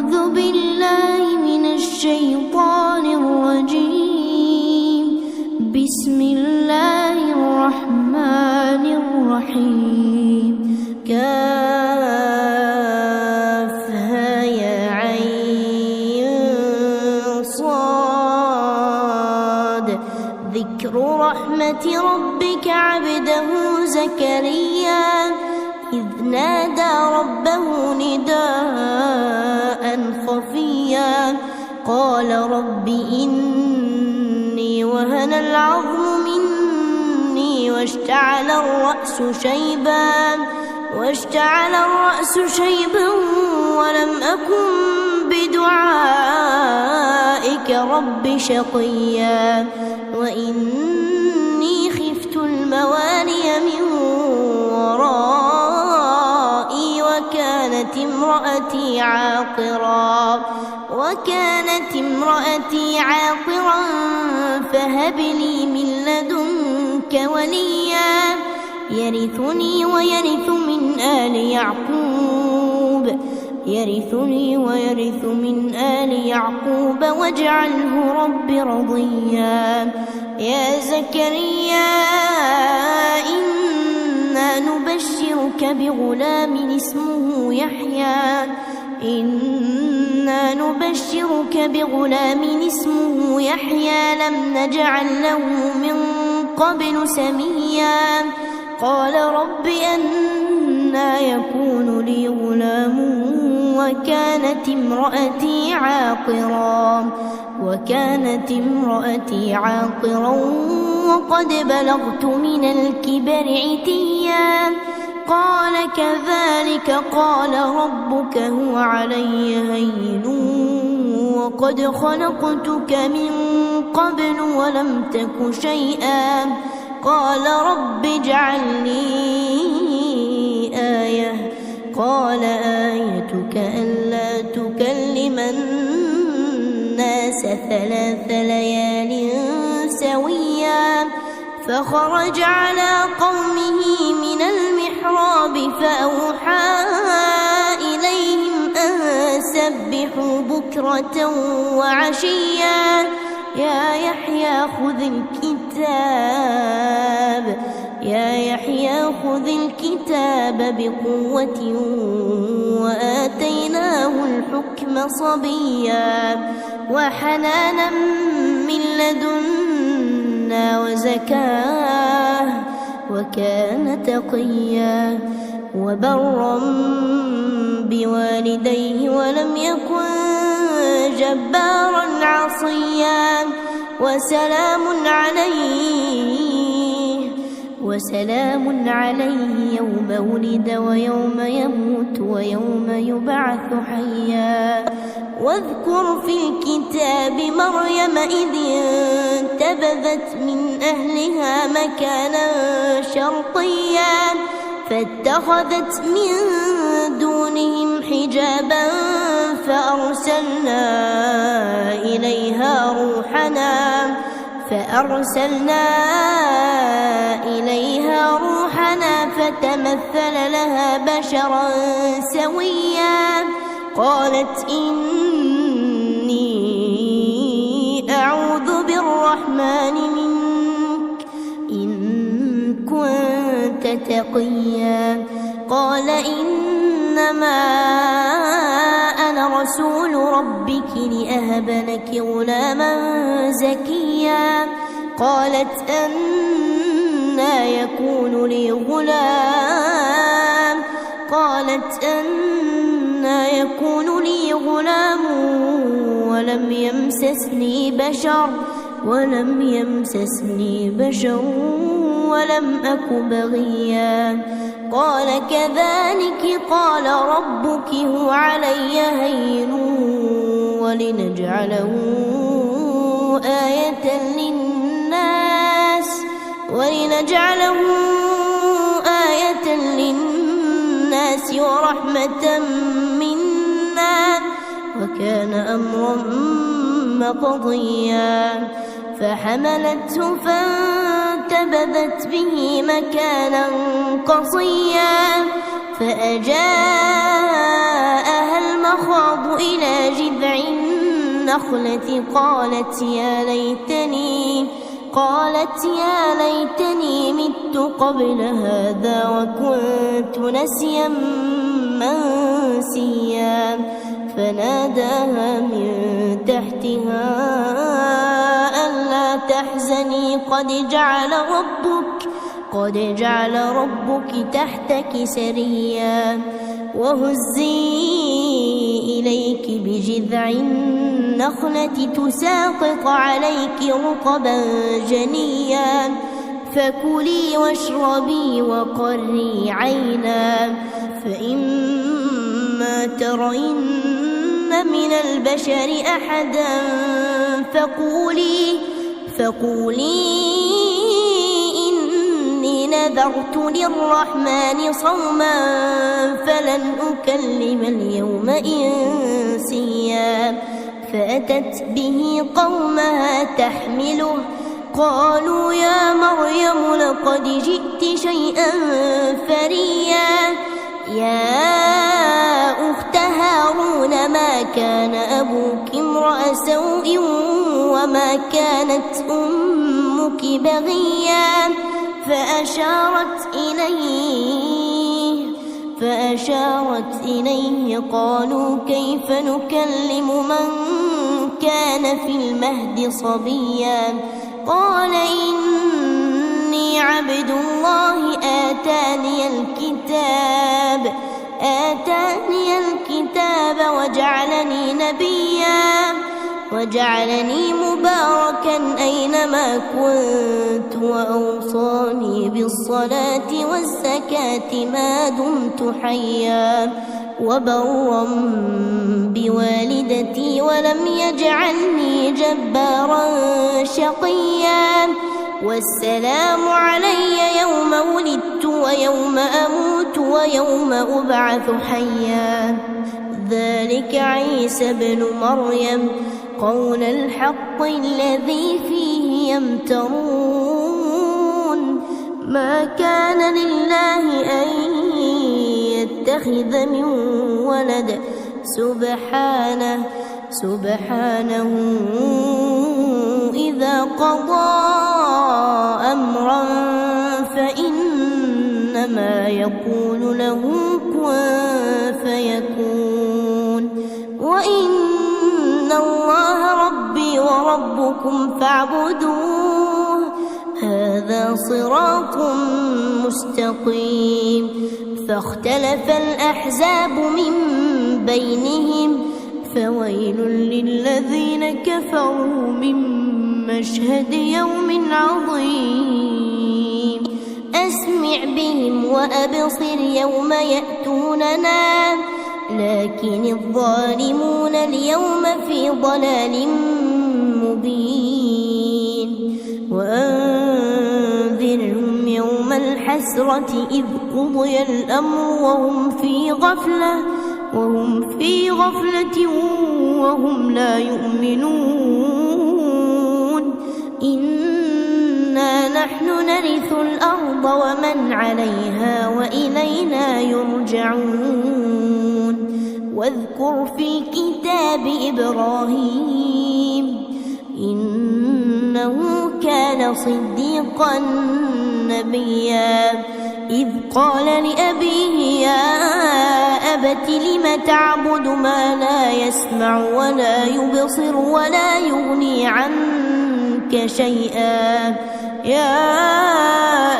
أعوذ بالله من الشيطان الرجيم. بسم الله الرحمن الرحيم. كافها يا عين صاد. ذكر رحمة ربك عبده زكريا إذ نادى ربه نداء خفيا قال رب إني وهن العظم مني واشتعل الرأس شيبا ولم أكن بدعائك رب شقيا وإني خفت الموالي من ورائي وكانت امرأتي عاقرا فهب لي من لدنك وليا يرثني ويرث من آل يعقوب واجعله رب رضيا. يا زكريا إنا نبشرك بغلام اسمه يحيى لم نجعل له من قبل سميا. قال رب أنى يكون لي غلام وكانت امرأتي عاقرا وقد بلغت من الكبر عتيا. قال كذلك قال ربك هو علي هين وقد خلقتك من قبل ولم تك شيئا. قال رب اجعل لي آية. قال آيتك ألا تكلم الناس 3 ليال سويا. فخرج على قومه من المحراب فأوحى إليهم أن سبحوا بكرة وعشيا. يا يحيى خذ الكتاب بقوة وآتيناه الحكم صبيا وحنانا من لدنا وزكاة وكان تقيا وبرا بوالديه ولم يكن جبارا عصيا. وسلام عليه يوم ولد ويوم يموت ويوم يبعث حيا. واذكر في الكتاب مريم إذ انتبذت من أهلها مكانا شرقيا فاتخذت من دونهم حجابا فأرسلنا إليها روحنا فتمثل لها بشرا سويا. قالت إني أعوذ بالرحمن منك إن كنت تقيا. قال إنما أنا رسول ربك لأهب لك غلاما زكيا. قالت أنى يكون لي غلام ولم يمسسني بشر ولم أك بغيا. قال كذلك قال ربك هو علي هين ولنجعله آية للناس ورحمة منا وكان أمرا مقضيا. فحملته فانتبذت به مكانا قصيا فأجاءها المخاض إلى جذع النخلة قالت يا ليتني مت قبل هذا وكنت نسيا منسيا فناداها من تحتها ألا تحزني قد جعل ربك تحتك سريا وهزي إليك بجذع النخلة تساقط عليك رطبا جنيا فكلي واشربي وقري عينا فإما ترين من البشر أحدا فقولي إني نذرت للرحمن صوما فلن أكلم اليوم إنسيا فأتت به قومها تحمله قالوا يا مريم لقد جئت شيئا فريا يا أخت هارون ما كان أبوك امرأ سوء وما كانت أمك بغيا فأشارت إليه قالوا كيف نكلم من كان في المهد صبيا قال إني عبد الله آتاني الكتاب وجعلني نبيا وجعلني مباركا أينما كنت وأوصاني بالصلاة والزكاة ما دمت حيا وبرا بوالدتي ولم يجعلني جبارا شقيا والسلام علي يوم ولدت ويوم أموت ويوم أبعث حيا ذلك عيسى ابن مريم قول الحق الذي فيه يمترون ما كان لله أن يتخذ من ولد سبحانه إذا قضى أمرا فإنما يقول له كن فيكون وإن الله ربي وربكم فاعبدوه هذا صراط مستقيم فاختلف الأحزاب من بينهم فويل للذين كفروا من مشهد يوم عظيم أسمع بهم وأبصر يوم يأتوننا لكن الظالمون اليوم في ضلال مبين وأنذرهم يوم الحسرة إذ قضي الأمر وهم في غفلة وهم لا يؤمنون إنا نحن نرث الأرض ومن عليها وإلينا يرجعون واذكر في كتاب إبراهيم إنه كان صديقا نبيا إذ قال لأبيه يا أبت لم تعبد ما لا يسمع ولا يبصر ولا يغني عنك شيئا يا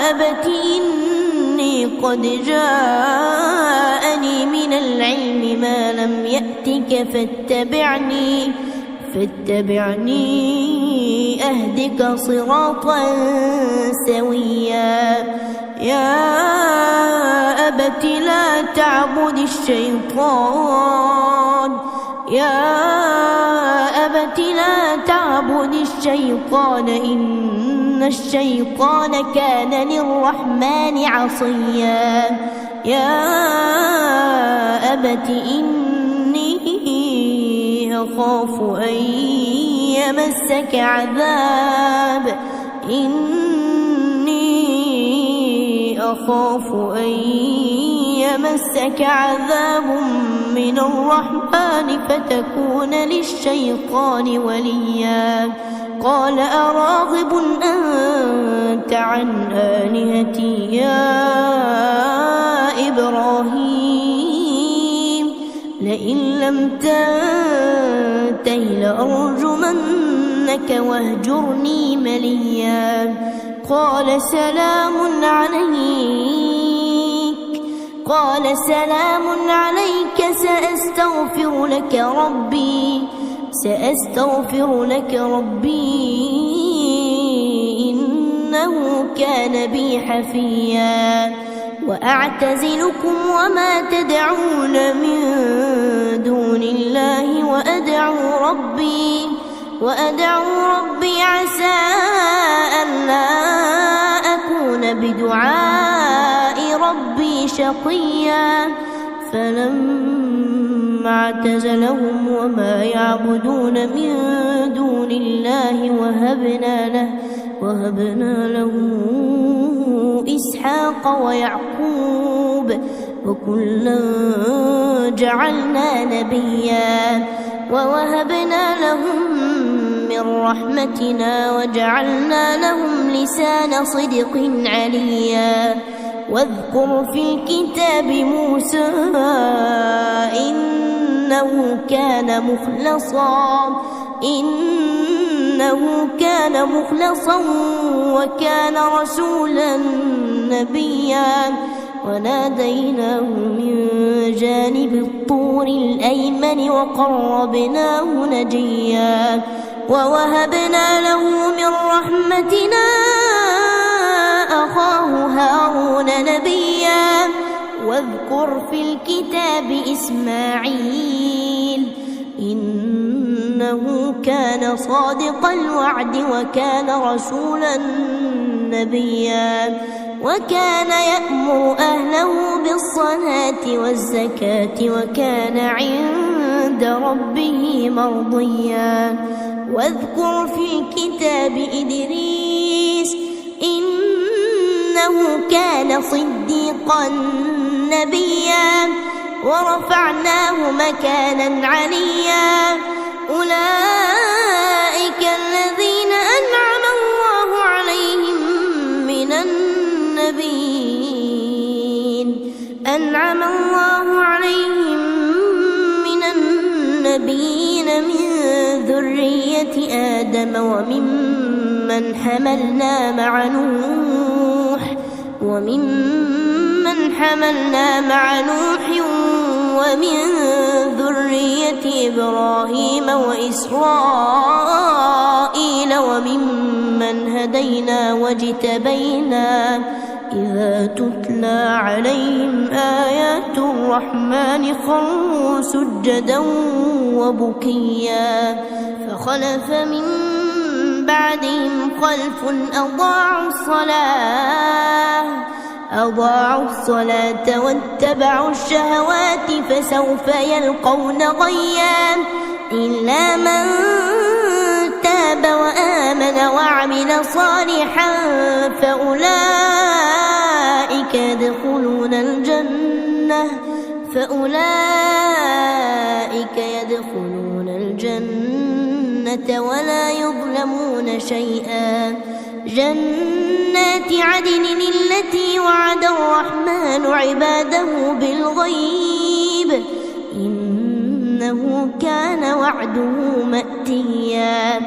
أبت إني قد جاءني من العلم ما لم يأتك فاتبعني أهدك صراطا سويا يا أبت لا تعبد الشيطان إن الشيطان كان للرحمن عصيا يا أبت إني أخاف أن يمسك عذاب من الرحمن فتكون للشيطان وليا قال أراغب أنت عن آلهتي يا إبراهيم لئن لم تنته لأرجمنك واهجرني مليا قال سلام عليك سأستغفر لك ربي إنه كان بي حفيا وأعتزلكم وما تدعون من دون الله وأدعو ربي عسى ألا أكون بدعاء ربي شقيا فلما اعتزلهم وما يعبدون من دون الله وهبنا له إسحاق ويعقوب وكلا جعلنا نبيا ووهبنا لهم من رحمتنا وجعلنا لهم لسان صدق عليا واذكر في الكتاب موسى إنه كان مخلصا وكان رسولا نبيا وناديناه من جانب الطور الأيمن وقربناه نجيا ووهبنا له من رحمتنا أخاه هارون نبيا واذكر في الكتاب إسماعيل إنه كان صادق الوعد وكان رسولا نبيا وكان يأمر أهله بالصلاة والزكاة وكان عند ربه مرضيا واذكر في الكتاب إدريس إنه كان صديقا نبيا ورفعناه مكانا عليا أولئك الذين أنعم الله عليهم من النبيين من ذرية آدم وممن حملنا مع نوح ومن ذرية إبراهيم وإسرائيل وممن هدينا واجتبينا إذا تتلى عليهم آيات الرحمن خروا سجدا وبكيا فخلف من بعدهم خلف أضاعوا الصلاة واتبعوا الشهوات فسوف يلقون غيا إلا من تاب وآمن وعمل صالحا فأولئك يدخلون الجنة ولا يظلمون شيئا جنات عدن التي وعد الرحمن عباده بالغيب إنه كان وعده مأتيا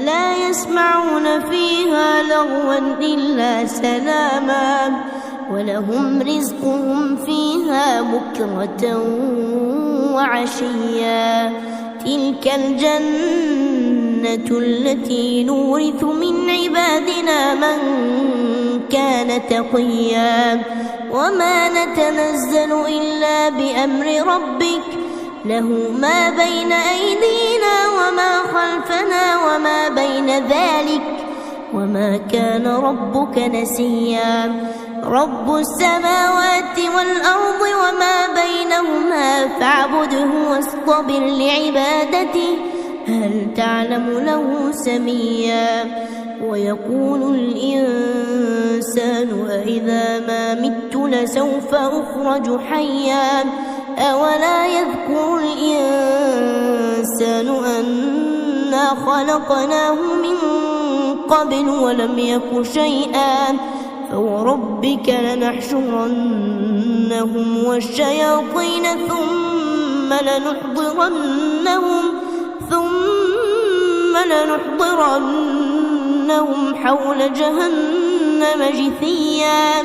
لا يسمعون فيها لغوا إلا سلاما ولهم رزقهم فيها بكرة وعشيا تلك الجنة التي نورث من عبادنا من كان تقيا وما نتنزل إلا بأمر ربك له ما بين أيدينا وما خلفنا وما بين ذلك وما كان ربك نسيا رب السماوات والأرض وما بينهما فاعبده واصطبر لعبادته هل تعلم له سميا ويقول الإنسان أإذا ما مت لسوف أخرج حيا أولا يذكر الإنسان أنا خلقناه من قبل ولم يك شيئا فوربك لنحشرنهم والشياطين ثم لنحضرنهم حول جهنم جثيا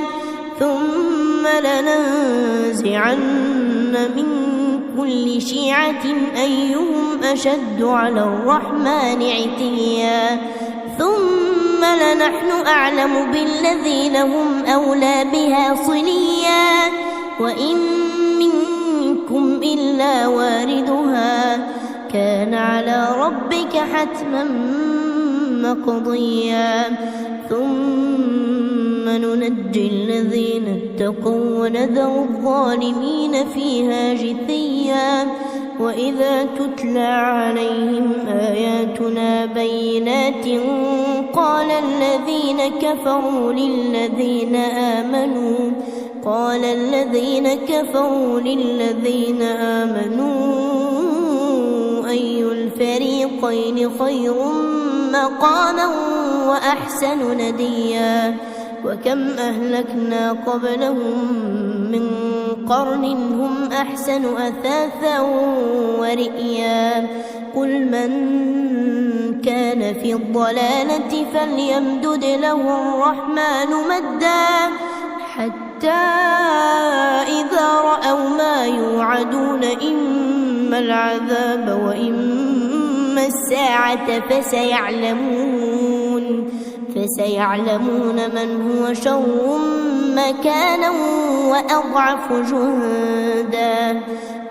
ثم لننزعن من كل شيعة أيهم أشد على الرحمن عتيا ثم لنحن أعلم بالذين هم أولى بها صليا وإن منكم إلا واردها كان على ربك حتما مقضيا ثم ننجي الذين اتقوا ونذر الظالمين فيها جثيا وإذا تتلى عليهم آياتنا بينات قال الذين كفروا للذين آمنوا أي الفريقين خير مقاما وأحسن نديا وكم أهلكنا قبلهم من قرن هم أحسن أثاثا ورئيا قل من كان في الضلالة فليمدد له الرحمن مدا حتى إذا رأوا ما يوعدون إما العذاب وإما الساعة فسيعلمون من هو شر مكانا وأضعف جندا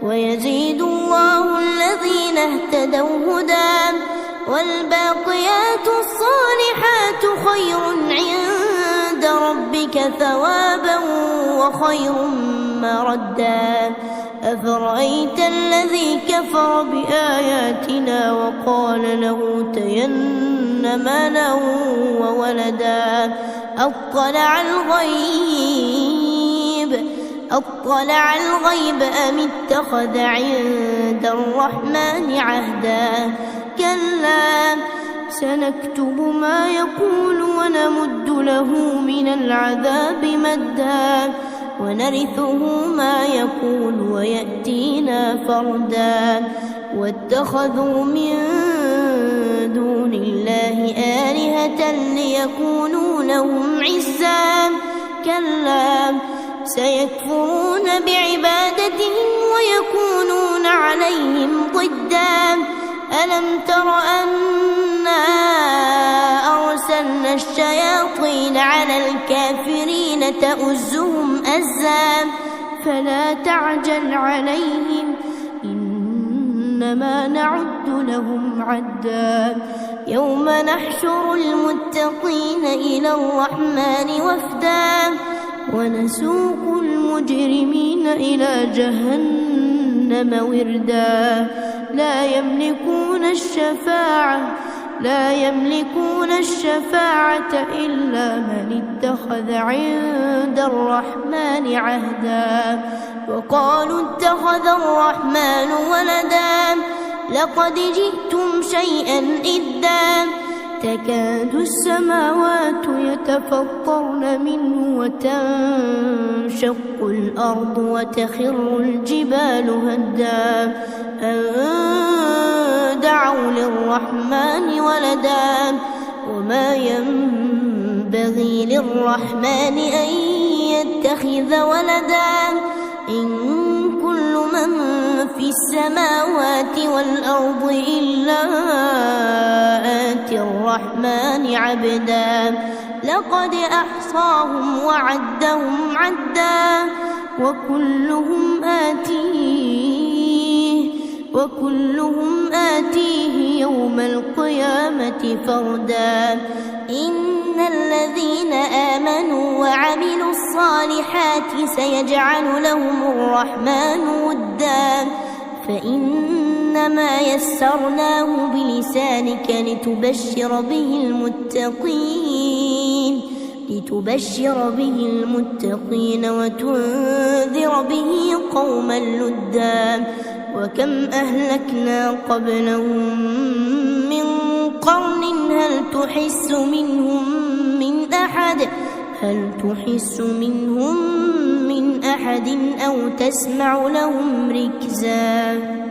ويزيد الله الذين اهتدوا هدى والباقيات الصالحات خير عند ربك ثوابا وخير مردا أفرأيت الذي كفر بآياتنا وقال لأوتين مالا وولدا أطلع الغيب أم اتخذ عند الرحمن عهدا كلا سنكتب ما يقول ونمد له من العذاب مدا ونرثه ما يقول ويأتينا فردا واتخذوا من دون الله آلهة ليكونوا لهم عزا كلا سيكفرون بعبادتهم ويكونون عليهم ضدا ألم تر أنا أرسلنا الشياطين على الكافرين تؤزهم أزا فلا تعجل عليهم إنما نعد لهم عدا يوم نحشر المتقين إلى الرحمن وفدا ونسوق المجرمين إلى جهنم وردا لا يملكون الشفاعة إلا من اتخذ عند الرحمن عهدا وقالوا اتخذ الرحمن ولدا لقد جئتم شيئا إدا تكاد السماوات يتفطرن منه وتنشق الأرض وتخر الجبال هدا أن دعوا للرحمن ولدا وما ينبغي للرحمن أن يتخذ ولدا إن كل من في السماوات والأرض إلا آتي الرحمن عبدا لقد أحصاهم وعدهم عدا وكلهم آتيه يوم القيامة فردا إن الذين آمنوا وعملوا الصالحات سيجعل لهم الرحمن ودا فإنما يسرناه بلسانك لتبشر به المتقين لتبشر به المتقين وتنذر به قوما لدا وكم أهلكنا قبلهم من قرن هل تحس منهم من أحد أو تسمع لهم ركزا